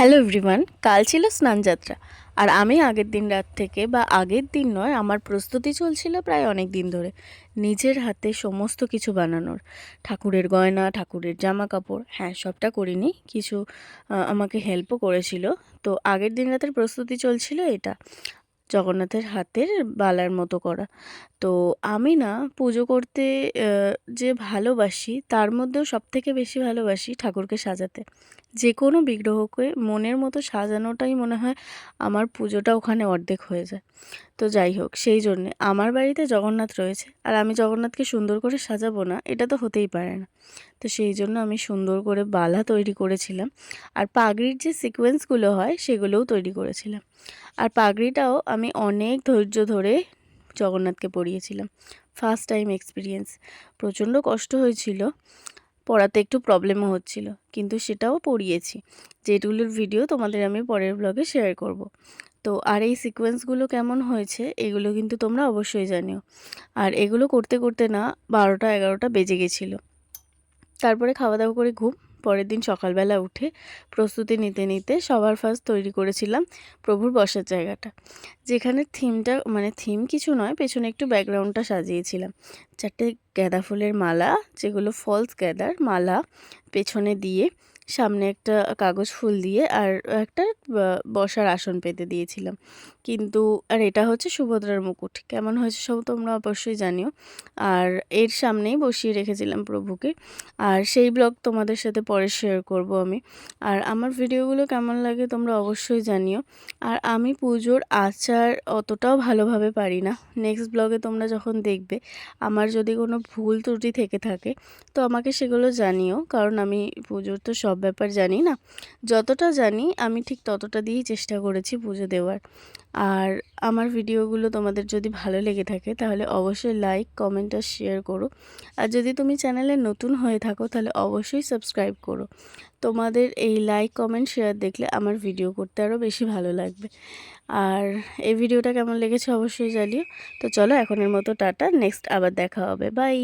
Hello everyone, কাল ছিল স্নানযাত্রা। আর আমি আগের দিন রাত থেকে বা আগের দিন নয়, আমার প্রস্তুতি চলছিল প্রায় অনেক দিন ধরে নিজের হাতে সমস্ত কিছু বানানোর। ঠাকুরের গয়না, ঠাকুরের জামা কাপড়, হ্যাঁ সবটা করিনি, কিছু আমাকে হেল্পও করেছিল। তো আগের দিন রাতের প্রস্তুতি চলছিল এটা, জগন্নাথের হাতের বালার মতো করা। তো আমি না পুজো করতে যে ভালোবাসি, তার মধ্যেও সবথেকে বেশি ভালোবাসি ঠাকুরকে সাজাতে। যে কোনো বিগ্রহকে মনের মতো সাজানোটাই মনে হয় আমার পুজোটা ওখানে অর্ধেক হয়ে যায়। তো যাই হোক, সেই জন্যে আমার বাড়িতে জগন্নাথ রয়েছে, আর আমি জগন্নাথকে সুন্দর করে সাজাবো না, এটা তো হতেই পারে না। তো সেই জন্য আমি সুন্দর করে বালা তৈরি করেছিলাম, আর পাগড়ির যে সিকোয়েন্সগুলো হয় সেগুলোও তৈরি করেছিলাম। আর পাগড়িটাও আমি অনেক ধৈর্য ধরে জগন্নাথকে পরিয়েছিলাম। ফার্স্ট টাইম এক্সপিরিয়েন্স, প্রচণ্ড কষ্ট হয়েছিল, পড়াতে একটু প্রবলেমও হচ্ছিল, কিন্তু সেটাও পড়িয়েছি, যেগুলোর ভিডিও তোমাদের আমি পরের ব্লগে শেয়ার করব। তো আর এই সিকোয়েন্সগুলো কেমন হয়েছে এগুলো কিন্তু তোমরা অবশ্যই জানিও। আর এগুলো করতে করতে না 12টা 11টা বেজে গেছিলো। তারপরে খাওয়া দাওয়া করে ঘুম। পরের দিন সকালবেলা উঠে প্রস্তুতি নিতে নিতে সবার ফার্স্ট তৈরি করেছিলাম প্রভুর বসার জায়গাটা, যেখানে থিমটা মানে থিম কিছু নয়, পেছনে একটু ব্যাকগ্রাউন্ডটা সাজিয়েছিলাম 4টে গাঁদা ফুলের মালা, যেগুলো ফলস গাঁদার মালা, পেছনে দিয়ে সামনে একটা কাগজ ফুল দিয়ে আর একটা বসার আসন পেতে দিয়েছিলাম। কিন্তু আর এটা হচ্ছে সুভদ্রার মুকুট, কেমন হয়েছে সব তোমরা অবশ্যই জানিও। আর এর সামনেই বসিয়ে রেখেছিলাম প্রভুকে। আর সেই ব্লগ তোমাদের সাথে পরে শেয়ার করব আমি। আর আমার ভিডিওগুলো কেমন লাগে তোমরা অবশ্যই জানিও। আর আমি পুজোর আচার অতটাও ভালোভাবে পারি না। নেক্সট ব্লগে তোমরা যখন দেখবে, আমার যদি কোনো ভুল ত্রুটি থেকে থাকে তো আমাকে সেগুলো জানিও, কারণ আমি পুজোর তো সব ব্যাপার জানি না। যতটা জানি আমি ঠিক ততটা দিয়েই চেষ্টা করেছি পুজো দেওয়ার। আর আমার ভিডিওগুলো তোমাদের যদি ভালো লেগে থাকে তাহলে অবশ্যই লাইক, কমেন্ট আর শেয়ার করো। আর যদি তুমি চ্যানেলে নতুন হয়ে থাকো তাহলে অবশ্যই সাবস্ক্রাইব করো। তোমাদের এই লাইক, কমেন্ট, শেয়ার দেখলে আমার ভিডিও করতে আরও বেশি ভালো লাগবে। আর এই ভিডিওটা কেমন লেগেছে অবশ্যই জানিও। তো চলো এখনের মতো টাটা, নেক্সট আবার দেখা হবে, বাই।